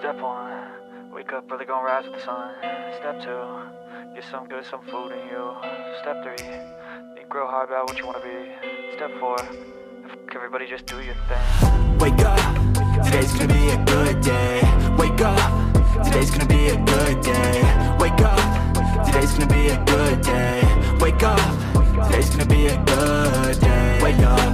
Step 1, wake up early, gonna rise with the sun. Step 2, get some good, some food in you. Step 3, think real hard about what you wanna be. Step 4, everybody just do your thing. Wake up, today's gonna be a good day. Wake up, today's gonna be a good day. Wake up, today's gonna be a good day. Wake up, today's gonna be a good day. Wake up,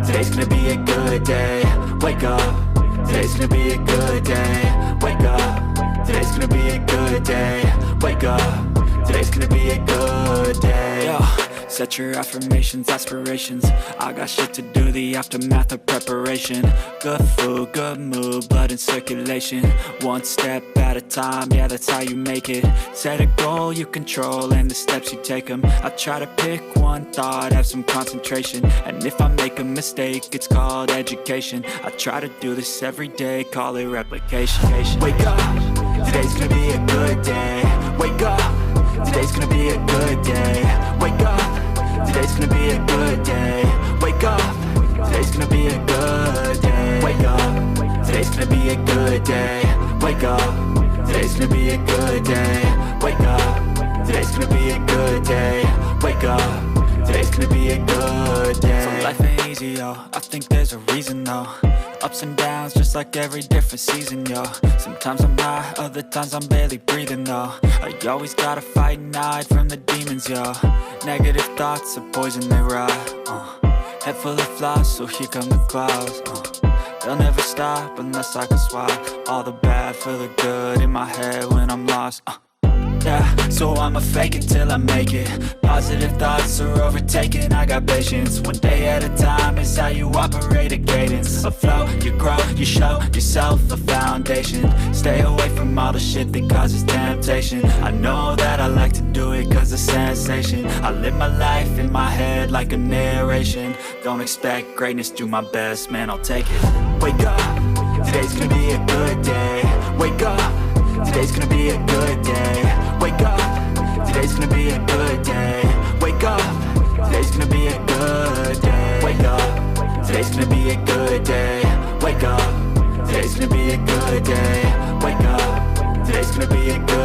today's gonna be a good day. Wake up, today's gonna be a good day. Wake up, today's gonna be a good day. Wake up, today's gonna be a good day. Yo, set your affirmations, aspirations. I got shit to do, the aftermath of preparation. Good food, good mood, blood in circulation. One step at a time, yeah, that's how you make it. Set a goal you control and the steps you take them. I try to pick one thought, have some concentration. And if I make a mistake, it's called education. I try to do this every day, call it replication. Wake up, today's gonna be a good day. Wake up, today's gonna be a good day. Wake up, today's gonna be a good day. Wake up, today's gonna be a good day. Wake up, today's gonna be a good day. Wake up, today's gonna be a good day. Wake up, today's gonna be a good day. Wake up, today's gonna be a good day. So life ain't easy, yo, I think there's a reason though. Ups and downs, just like every different season, yo. Sometimes I'm high, other times I'm barely breathing, though. I always gotta fight and hide from the demons, yo. Negative thoughts are poison, they ride, Head full of flies, so here come the clouds, They'll never stop unless I can swap all the bad for the good in my head when I'm lost, Yeah, so I'ma fake it till I make it. Positive thoughts are overtaken, I got patience. One day at a time is how you operate a cadence. A flow, you grow, you show yourself a foundation. Stay away from all the shit that causes temptation. I know that I like to do it cause it's sensation. I live my life in my head like a narration. Don't expect greatness, do my best, man, I'll take it. Wake up, today's gonna be a good day. Wake up, today's gonna be a good day. Wake up, today's gonna be a good day. Wake up, today's gonna be a good day. Wake up, today's gonna be a good day. Wake up, today's gonna be a good day. Wake up, today's gonna be a good day.